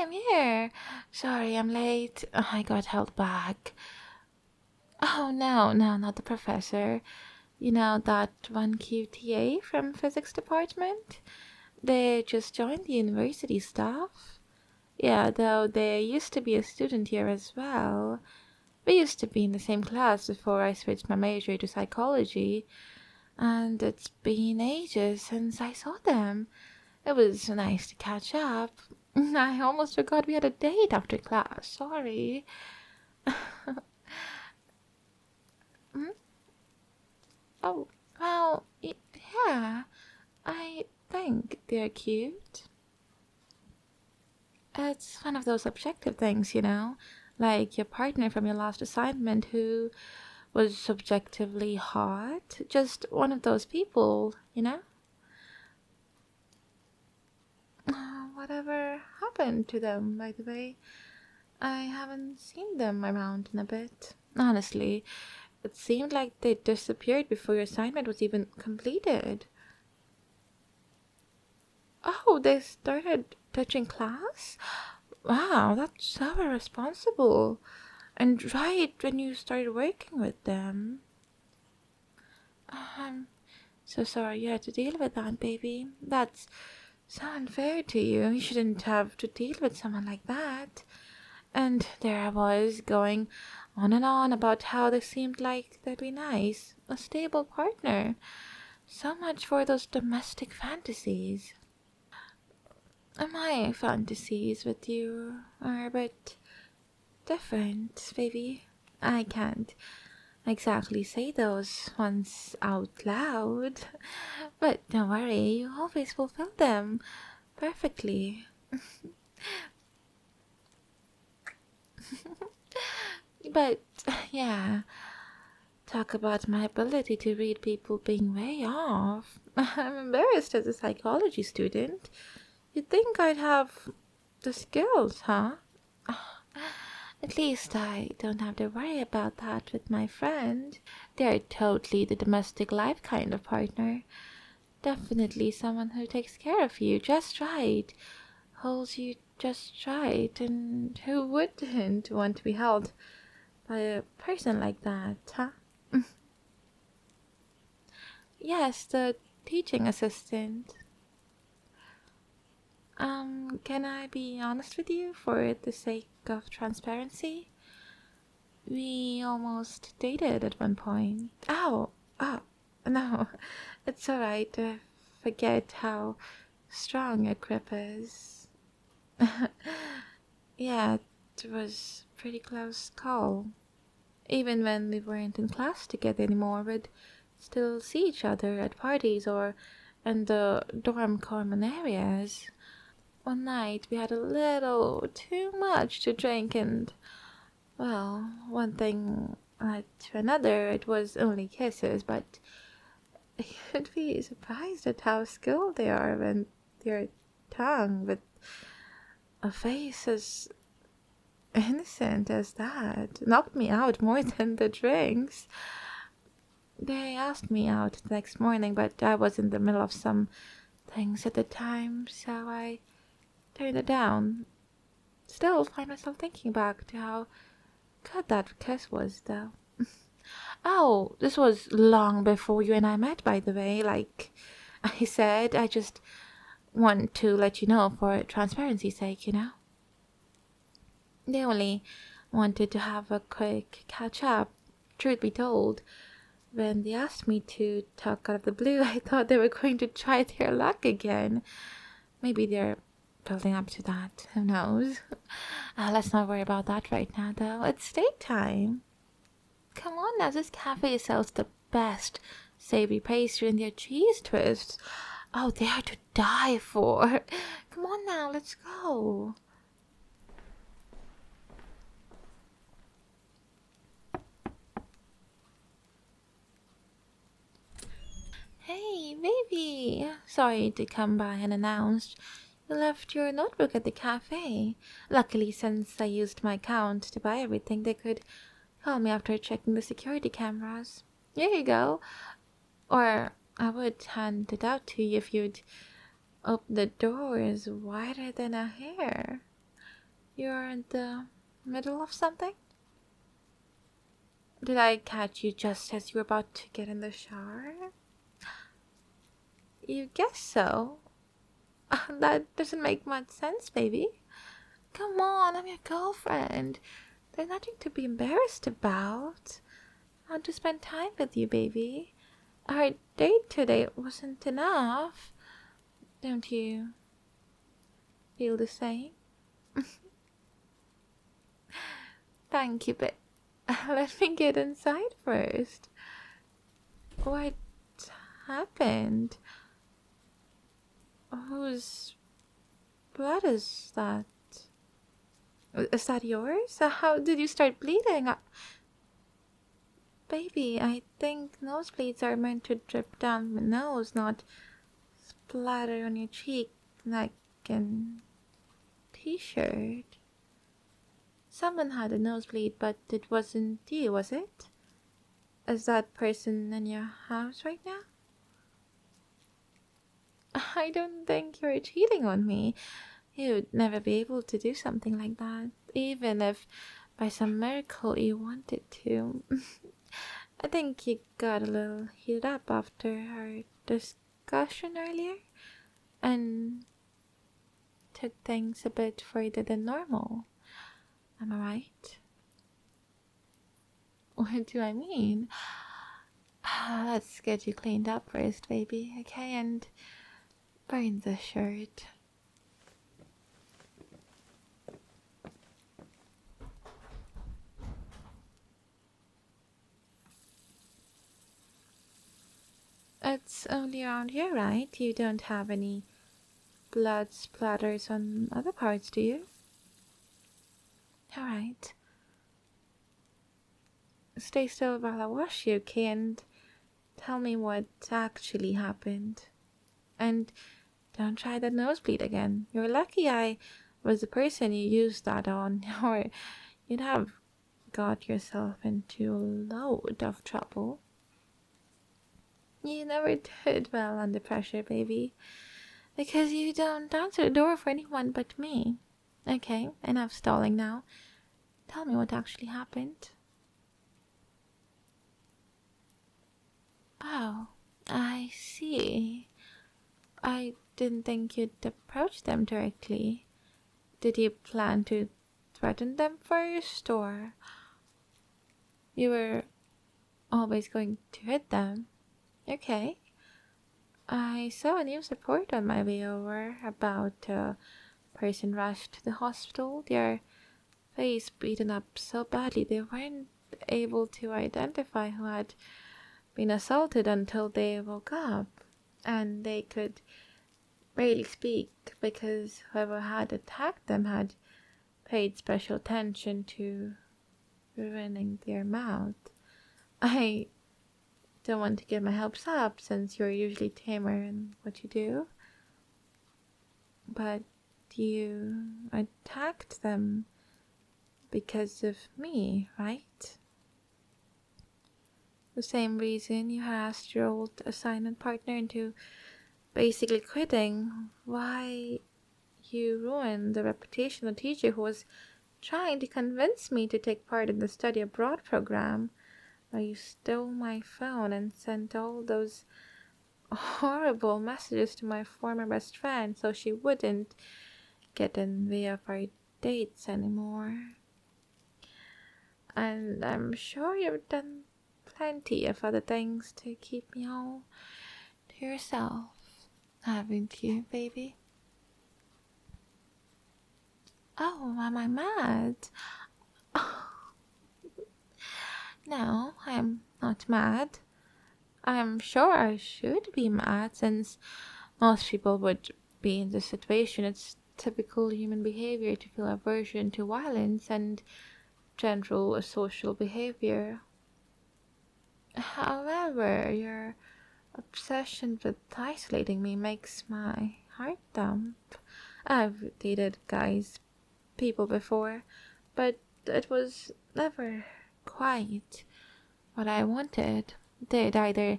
I'm here. Sorry, I'm late. I got held back. Oh, no, no, not the professor. You know, that one QTA from physics department? They just joined the university staff. Yeah, though they used to be a student here as well. We used to be in the same class before I switched my major to psychology, and it's been ages since I saw them. It was nice to catch up. I almost forgot we had a date after class. Sorry. Hmm? Oh, well, yeah, I think they're cute. It's one of those objective things, like your partner from your last assignment who was subjectively hot. Just one of those people. Whatever happened to them, by the way? I haven't seen them around in a bit. Honestly, it seemed like they disappeared before your assignment was even completed. Oh, they started touching class? Wow, that's so irresponsible. And right when you started working with them. I'm so sorry you had to deal with that, baby. That's so unfair to you. You shouldn't have to deal with someone like that. And there I was, going on and on about how they seemed like they'd be nice, a stable partner. So much for those domestic fantasies. My fantasies with you are a bit different, baby. I can't exactly say those ones out loud, but don't worry, you always fulfill them perfectly. But yeah, talk about my ability to read people being way off. I'm embarrassed as a psychology student. You'd think I'd have the skills, huh? At least I don't have to worry about that with my friend. They're totally the domestic life kind of partner. Definitely someone who takes care of you just right, holds you just right, and who wouldn't want to be held by a person like that, huh? Yes, the teaching assistant. Can I be honest with you for the sake of transparency? We almost dated at one point. Oh, no, it's alright. Forget how strong your grip is. Yeah, it was pretty close call. Even when we weren't in class together anymore, we'd still see each other at parties or in the dorm common areas. One night we had a little too much to drink, and, well, one thing led to another. It was only kisses, but you'd be surprised at how skilled they are when their tongue with a face as innocent as that knocked me out more than the drinks. They asked me out the next morning, but I was in the middle of some things at the time, so I turned it down. Still find myself thinking back to how good that kiss was, though. Oh, this was long before you and I met, by the way. Like I said, I just want to let you know for transparency's sake. They only wanted to have a quick catch up. Truth be told, when they asked me to talk out of the blue, I thought they were going to try their luck again. Maybe they're building up to that. Who knows? Let's not worry about that right now, though. It's date time. Come on now, this cafe sells the best savory pastry and their cheese twists. Oh, they are to die for. Come on now, let's go. Hey, baby. Sorry to come by unannounced. You left your notebook at the cafe. Luckily, since I used my account to buy everything, they could call me after checking the security cameras. Here you go. Or I would hand it out to you if you'd open the doors wider than a hair. You're in the middle of something? Did I catch you just as you were about to get in the shower? You guess so. That doesn't make much sense, baby. Come on, I'm your girlfriend. There's nothing to be embarrassed about. I want to spend time with you, baby. Our date today wasn't enough. Don't you feel the same? Thank you, but let me get inside first. What happened? Whose blood is that? Is that yours? How did you start bleeding? Baby, I think nosebleeds are meant to drip down my nose, not splatter on your cheek like an t-shirt. Someone had a nosebleed, but it wasn't you, was it? Is that person in your house right now? I don't think you're cheating on me. You'd never be able to do something like that, even if by some miracle you wanted to. I think you got a little heated up after our discussion earlier and took things a bit further than normal. Am I right? What do I mean? Let's get you cleaned up first, baby, okay? And burn the shirt. It's only around here, right? You don't have any blood splatters on other parts, do you? Alright. Stay still while I wash you, okay? And tell me what actually happened. And don't try that nosebleed again. You're lucky I was the person you used that on, or you'd have got yourself into a load of trouble. You never did well under pressure, baby. Because you don't answer the door for anyone but me. Okay, enough stalling now. Tell me what actually happened. Oh, I see. I didn't think you'd approach them directly. Did you plan to threaten them first, or you were always going to hit them? Okay. I saw a news report on my way over about a person rushed to the hospital, their face beaten up so badly they weren't able to identify who had been assaulted until they woke up, and they could barely speak because whoever had attacked them had paid special attention to ruining their mouth. I don't want to get my hopes up since you're usually tamer in what you do, but you attacked them because of me, right? The same reason you harassed your old assignment partner into basically quitting. Why you ruined the reputation of a teacher who was trying to convince me to take part in the study abroad program. Why you stole my phone and sent all those horrible messages to my former best friend so she wouldn't get in the way of our dates anymore. And I'm sure you've done plenty of other things to keep me all to yourself, haven't you, baby? Oh, am I mad? No, I'm not mad. I'm sure I should be mad since most people would be in this situation. It's typical human behavior to feel aversion to violence and general social behavior. However, your obsession with isolating me makes my heart thump. I've dated people before, but it was never quite what I wanted. They'd either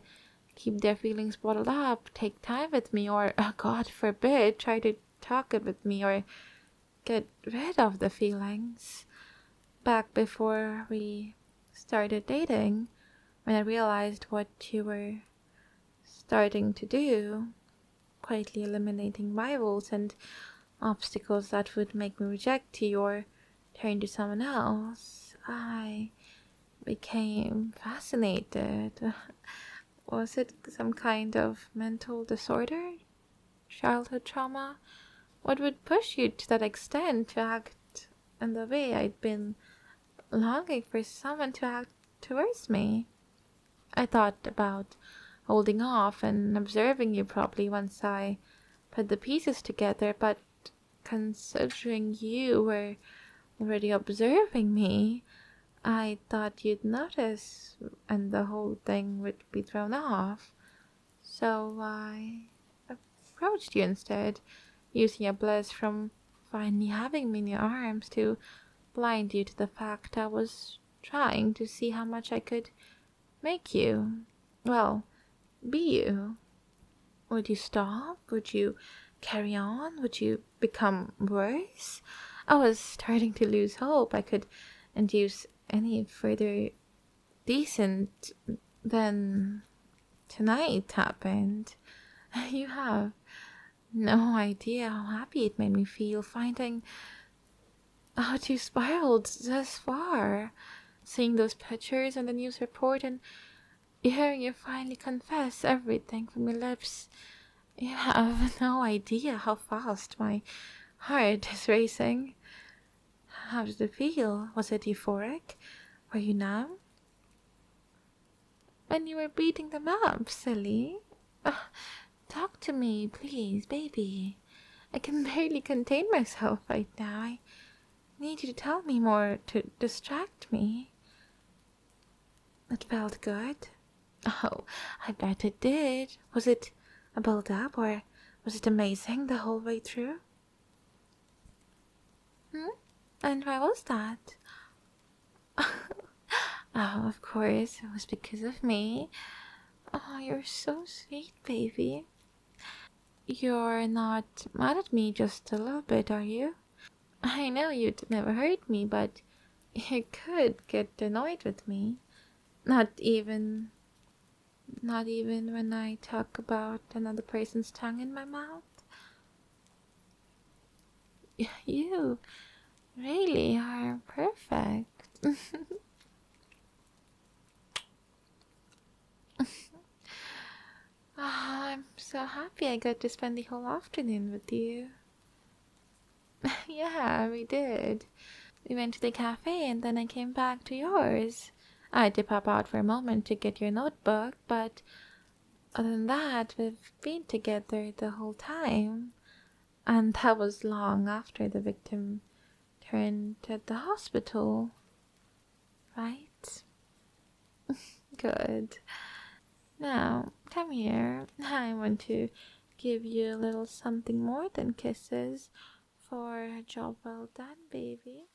keep their feelings bottled up, take time with me, or, God forbid, try to talk it with me, or get rid of the feelings. Back before we started dating, when I realized what you were starting to do, quietly eliminating rivals and obstacles that would make me reject you or turn to someone else, I became fascinated. Was it some kind of mental disorder? Childhood trauma? What would push you to that extent to act in the way I'd been longing for someone to act towards me? I thought about holding off and observing you properly once I put the pieces together, but considering you were already observing me, I thought you'd notice and the whole thing would be thrown off. So I approached you instead, using a bliss from finally having me in your arms to blind you to the fact I was trying to see how much I could make you. Well, be you. Would you stop? Would you carry on? Would you become worse? I was starting to lose hope I could induce any further decent. Then tonight happened. You have no idea how happy it made me feel finding out you spiraled this far. Seeing those pictures on the news report and hearing you finally confess everything from your lips. You have no idea how fast my heart is racing. How did it feel? Was it euphoric? Were you numb? When you were beating them up, silly? Talk to me, please, baby. I can barely contain myself right now. I need you to tell me more to distract me. It felt good. Oh, I bet it did. Was it a build up or was it amazing the whole way through? Hmm? And why was that? Oh, of course, it was because of me. Oh, you're so sweet, baby. You're not mad at me just a little bit, are you? I know you'd never hurt me, but you could get annoyed with me. Not even, not even when I talk about another person's tongue in my mouth. You really are perfect. I'm so happy I got to spend the whole afternoon with you. Yeah, we did. We went to the cafe and then I came back to yours. I had to pop out for a moment to get your notebook, but other than that, we've been together the whole time. And that was long after the victim turned at the hospital, right? Good. Now, come here. I want to give you a little something more than kisses for a job well done, baby.